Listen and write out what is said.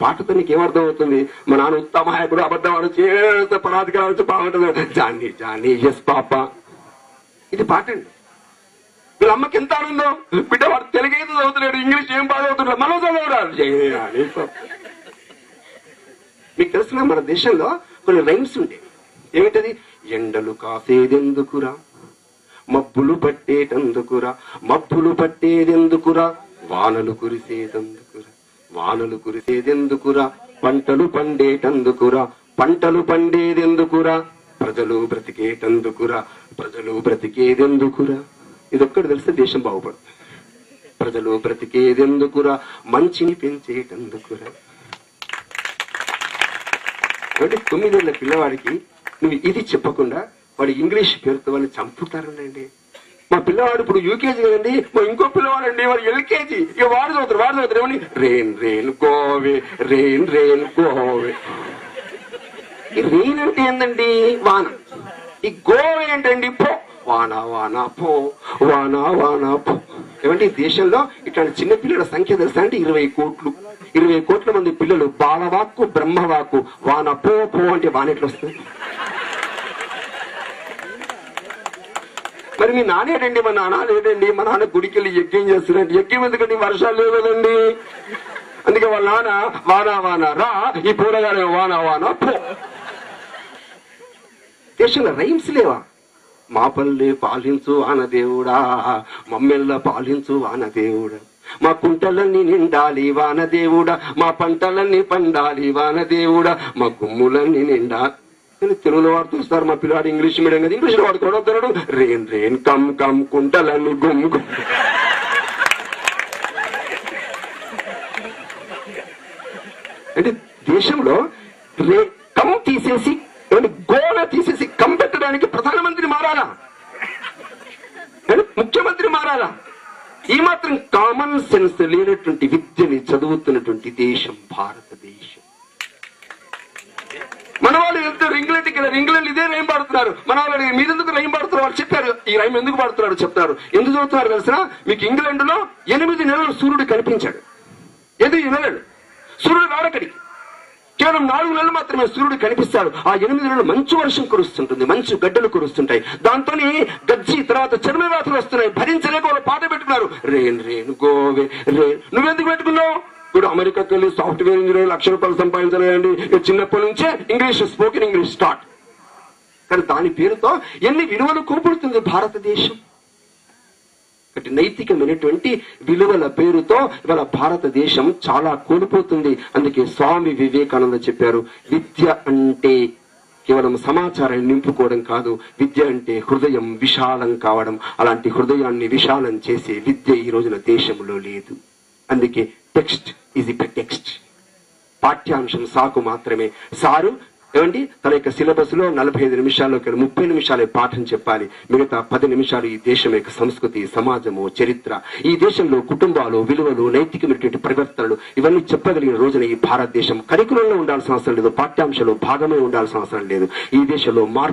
పాటతో నీకు ఏమర్థం అవుతుంది? మా నాన్న ఉత్తమాయకుడు, అబద్ధవాడు, చేస్తే పరాధికారాలు బాగుంటుంది. జానీ జానీ ఎస్ పాప, ఇది పాట అండి. వీళ్ళ అమ్మకి ఎంత ఆనందం, బిడ్డ వాడు తెలుగైతే చదువుతున్నాడు, ఇంగ్లీష్ ఏం బాగా చదువుతున్నాడు, మనం చదవడాలి. మీకు తెలుసునా మన దేశంలో కొన్ని రైమ్స్ ఉండేవి. ఏమిటది? ఎండలు కాసేదెందుకురా, మబ్బులు పట్టేటందుకురా, మబ్బులు పట్టేదెందుకురా, వానలు కురిసేదెందుకురా, వానలు కురిసేదెందుకురా, పంటలు పండేటందుకురా, పంటలు పండేదెందుకురా, ప్రజలు బ్రతికేటందుకురా, ప్రజలు బ్రతికేదెందుకురా. ఇదొక్కటి తెలిస్తే దేశం బాగుపడుతుంది. ప్రజలు బ్రతికేదెందుకురా, మంచిని పెంచేటందుకురా. అంటే 9 ఏళ్ల పిల్లవాడికి నువ్వు ఇది చెప్పకుండా వాడు ఇంగ్లీష్ పేరుతో వాళ్ళు చంపుతారండి. మా పిల్లవాడు ఇప్పుడు యూకేజీ కదండి, మా ఇంకో పిల్లవాడండి వాడు ఎల్కేజీ. ఇక వాడు చదువుతారు ఏమని, రెయిన్ రెయిన్ గోవే, రెయిన్ రెయిన్ గోవే. ఈ రెయిన్ అంటే ఏందండి? వాన. ఈ గోవే ఏంటండి? పో, వాన వాన పో, వాన వాన పో. ఏమంటే ఈ దేశంలో ఇట్లాంటి చిన్న పిల్లల సంఖ్య తెలుసా అంటే 20 కోట్లు. 20 కోట్ల మంది పిల్లలు బాలవాక్కు బ్రహ్మవాక్కు. వాన పో పో అంటే వాన ఎట్లా వస్తుంది? మరి మీ నానేటండి? మా నాన్న లేదండి. మా నాన్న గుడికి వెళ్ళి యజ్ఞం చేస్తున్నాడు. యజ్ఞం ఎందుకండి? వర్షాలు లేవు కదండి. అందుకే వాళ్ళ నాన్న వానా వానా రా, ఈ పూరగానే వానా వానా పో. దేశంలో రైమ్స్ లేవా? మా పల్లె పాలించు వానదేవుడా, మమ్మెల్ల పాలించు వానదేవుడా, మా కుంటలన్నీ నిండాలి వానదేవుడా, మా పంటలన్నీ పండాలి వానదేవుడా, మా గుమ్ములన్నీ నిండాలి. తెలుగులో వాడుతూ వస్తారు. మా పిల్లవాడు ఇంగ్లీష్ మీడియం కదా, ఇంగ్లీష్ లో వాడుకోవడం. రెయిన్ రెయిన్ కమ్ కమ్ కుంటలన్నీ గుమ్ము. అంటే దేశంలో కమ్ తీసేసి గోడ తీసేసి కమ్ పెట్టడానికి ప్రధానమంత్రి మారాలా, ముఖ్యమంత్రి మారాలా? ఈ మాత్రం కామన్ సెన్స్ లేనటువంటి విద్యని చదువుతున్నటువంటి దేశం భారతదేశం. మన వాళ్ళు వెళ్తారు ఇంగ్లాండ్కి వెళ్ళారు, ఇంగ్లాండ్ ఇదే రైమ్ పాడుతున్నారు. మన వాళ్ళు మీరెందుకు రైమ్ పాడుతున్నారు? వాళ్ళు చెప్పారు ఈ రైమ్ ఎందుకు పాడుతున్నాడు చెప్తారు. ఎందుకు చదువుతున్నారు తెలిసిన? మీకు ఇంగ్లాండ్ లో 8 నెలలు సూర్యుడు కనిపించాడు. ఎందుకు 8 నెలలు? సూర్యుడు రాడక్కడికి కేవలం 4 నెలలు మాత్రమే సూర్యుడు కనిపిస్తాడు. ఆ 8 నెలలు మంచు వర్షం కురుస్తుంటుంది, మంచు గడ్డలు కురుస్తుంటాయి. దాంతో గజ్జి తర్వాత చర్మవ్యాధులు వస్తున్నాయి. భరించలేక వాళ్ళు పాట పెట్టుకున్నారు, రెయిన్ రెయిన్ గోవే రెయిన్. నువ్వెందుకు పెట్టుకున్నావు? ఇప్పుడు అమెరికాకి వెళ్ళి సాఫ్ట్వేర్ ఇంజనీర్ ₹1,00,000 సంపాదించాలండి. చిన్నప్పటి నుంచే ఇంగ్లీష్, స్పోకెన్ ఇంగ్లీష్ స్టార్ట్. కానీ దాని పేరుతో ఎన్ని విలువలు కోల్పోతుంది భారతదేశం. నైతికమైనటువంటి విలువల పేరుతో ఇవాళ భారతదేశం చాలా కోల్పోతుంది. అందుకే స్వామి వివేకానంద చెప్పారు, విద్య అంటే కేవలం సమాచారాన్ని నింపుకోవడం కాదు, విద్య అంటే హృదయం విశాలం కావడం. అలాంటి హృదయాన్ని విశాలం చేసే విద్య ఈ రోజున దేశంలో లేదు. అందుకే టెక్స్ట్ ఈజ్ ఇ టెక్స్ట్. పాఠ్యాంశం సాకు మాత్రమే. సారు ఏమండి తన యొక్క సిలబస్ లో 45 నిమిషాల్లో 30 నిమిషాలే పాఠం చెప్పాలి. మిగతా 10 నిమిషాలు ఈ దేశం యొక్క సంస్కృతి, సమాజము, చరిత్ర, ఈ దేశంలో కుటుంబాలు, విలువలు, నైతికమైనటువంటి పరివర్తనలు ఇవన్నీ చెప్పగలిగిన రోజున ఈ భారతదేశం కరికులంలో ఉండాల్సిన అవసరం లేదు, పాఠ్యాంశాలు భాగమే ఉండాల్సిన అవసరం లేదు. ఈ దేశంలో మార్పు